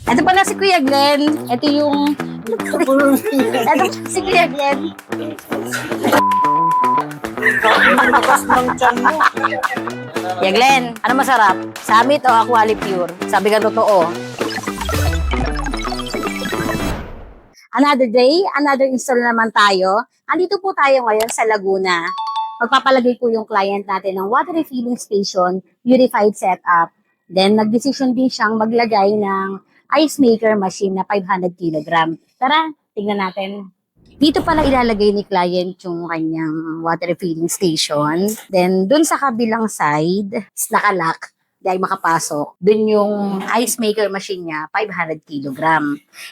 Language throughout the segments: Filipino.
Ito pala si Kuya Glenn. Ito yung... Ito pala si Kuya Glenn. Lakas ng tiyan mo. Kuya Glenn, ano masarap? Summit o Aquali Pure? Sabi ka totoo. Another day, another install naman tayo. Andito po tayo ngayon sa Laguna. Magpapalagay po yung client natin ng water refilling station, purified setup. Then, nag-decision din siyang maglagay ng ice maker machine na 500 kg. Tara, tingnan natin. Dito pala ilalagay ni client yung kanyang water refilling station. Then, dun sa kabilang side, is nakalock. Dahil makapasok. Dun yung ice maker machine niya, 500 kg.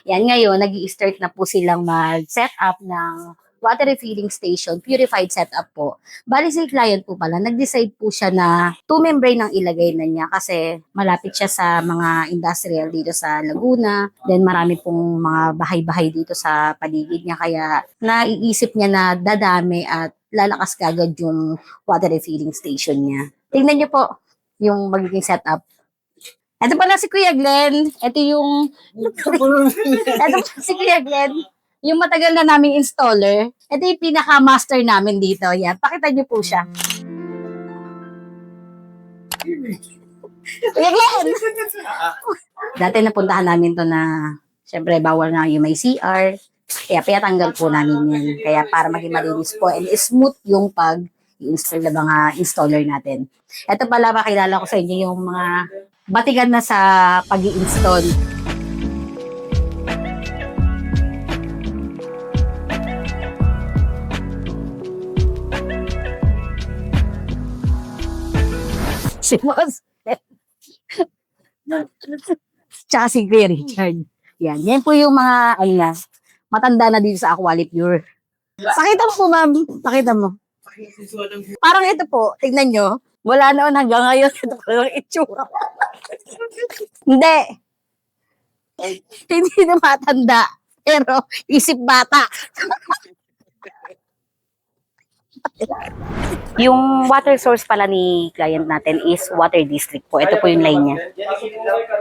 Yan ngayon, nag-i-start na po silang mag-set up ng water refilling station, purified setup po. Bali si client po pala, nag-decide po siya na 2 membrane ang ilagay na niya kasi malapit siya sa mga industrial dito sa Laguna. Then marami pong mga bahay-bahay dito sa paligid niya kaya naiisip niya na dadami at lalakas kagad yung water refilling station niya. Tingnan niyo po yung magiging setup. Ito pala si Kuya Glenn. Ito yung... Ito si Kuya Glenn. Yung matagal na naming installer. Ito yung pinaka-master namin dito. Yan. Pakita niyo po siya. Kuya Glenn! Dati napuntahan namin to na syempre bawal na yung may CR. Kaya pinatanggal po namin yan. Kaya para maging malinis po and smooth yung pag-install ng mga installer natin. Ito pala makilala ko sa inyo yung mga batigan na sa pag-i-install. Si Boss. Tsaka si Kuya Richard. Yan po yung mga, matanda na dito sa Aquali Pure. Pakita mo po, ma'am. Pakita mo. Parang ito po, tignan nyo. Wala noon hanggang ngayon. Ito po yung itsura. Hindi. Hindi na matanda. Pero isip bata. Yung water source pala ni client natin is water district po. Ito po yung line niya.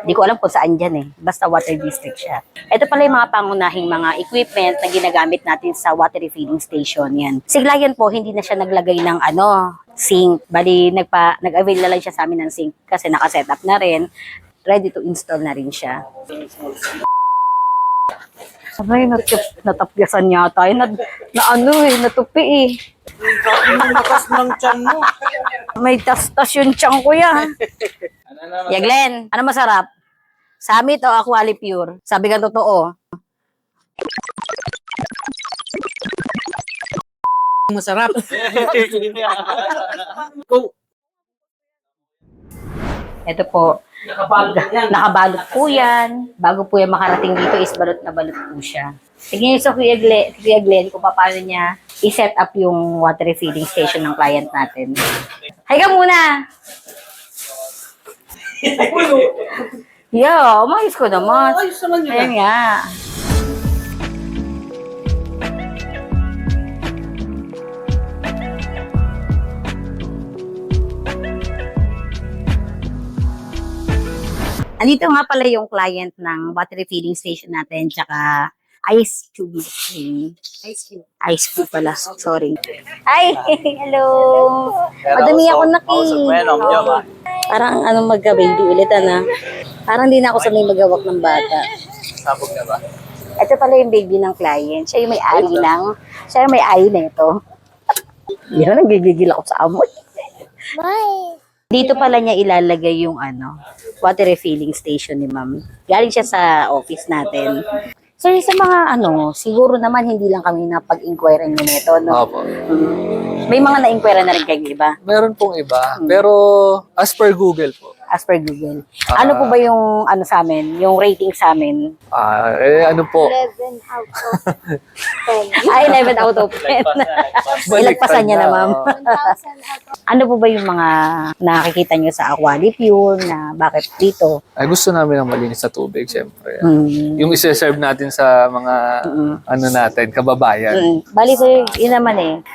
Hindi ko alam kung saan dyan eh. Basta water district siya. Ito pala yung mga pangunahing mga equipment na ginagamit natin sa water refilling station. Yan. Si client po, hindi na siya naglagay ng sink. Bali, nag-avail na lang siya sa amin ng sink kasi nakasetup na rin. Ready to install na rin siya. Sabay, natapyasan yata. Natupi eh. Lakas ng tiyan mo. May tas-tas yung tiyang ko yan. Yeah, Glenn, ano masarap? Summit o Aquali Pure? Sabi ka totoo. Masarap. Ito po. Nakabalot po yan. Bago po yan makarating dito is balot na balot po siya. Tignan niyo sa Kuya Glenn kung paano niya i-set up yung water refilling station ng client natin. Hi ka muna! Yeah, umayos ko naman. Ayos naman yun. Ayan nga. Andito nga pala yung client ng water refilling station natin, tsaka ice cube machine. Ice cube pala, sorry. Hi! Hello! Madami ako Parang magka-baby ulit, Parang di na ako sanay magawak ng bata. Sabog na ba? Ito pala yung baby ng client. Siya yung may-ari na ito. Yan, nagigigil ako sa amoy. Bye! Dito pala niya ilalagay yung water refilling station ni ma'am. Galing siya sa office natin. So sa mga siguro naman hindi lang kami napag-inquire nyo nito, no? Opo. May mga na-inquire na rin kayo iba? Meron pong iba. Pero as per Google po. As per Google. Ano po ba yung sa amin? Yung rating sa amin? Ano po? 11 out of 10. Ay, 11 out of 10. Ilagpasan niya na, ma'am. 1,000 out of Ano po ba yung mga nakikita nyo sa Aquali Pure na bakit dito? Ay, gusto namin ng malinis na tubig, siyempre. Mm. Yung isa-serve natin sa mga, natin, kababayan. Bali sir, yun naman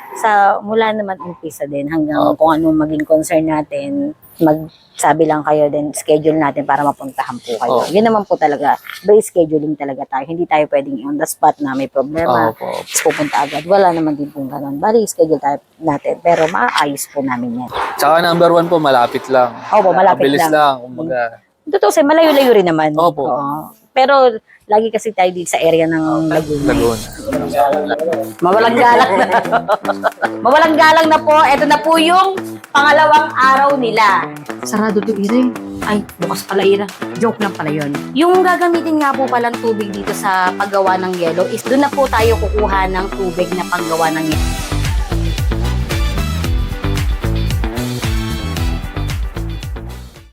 mula naman umpisa din hanggang kung ano maging concern natin. magsabi lang kayo, then schedule natin para mapuntahan po kayo. Oo. Yun naman po talaga, by scheduling talaga tayo. Hindi tayo pwedeng on the spot na may problema. Opo. Tapos pupunta agad. Wala naman din pong ganun. Bali, schedule tayo natin. Pero maayos po namin yan. Tsaka number 1 po, malapit lang. Opo, malapit Mabilis lang. lang. Kumbaga, Totoo kasi malayo-layo rin naman. Opo. Oo. Pero lagi kasi tayo dito sa area ng Laguna. Laguna. Mawalang galang na. Mawalang galang na po. Ito na po yung pangalawang araw nila. Sarado to, Ira. Ay, bukas pala, Ira. Joke lang pala yun. Yung gagamitin nga po palang tubig dito sa paggawa ng yelo is doon na po tayo kukuha ng tubig na panggawa ng yelo.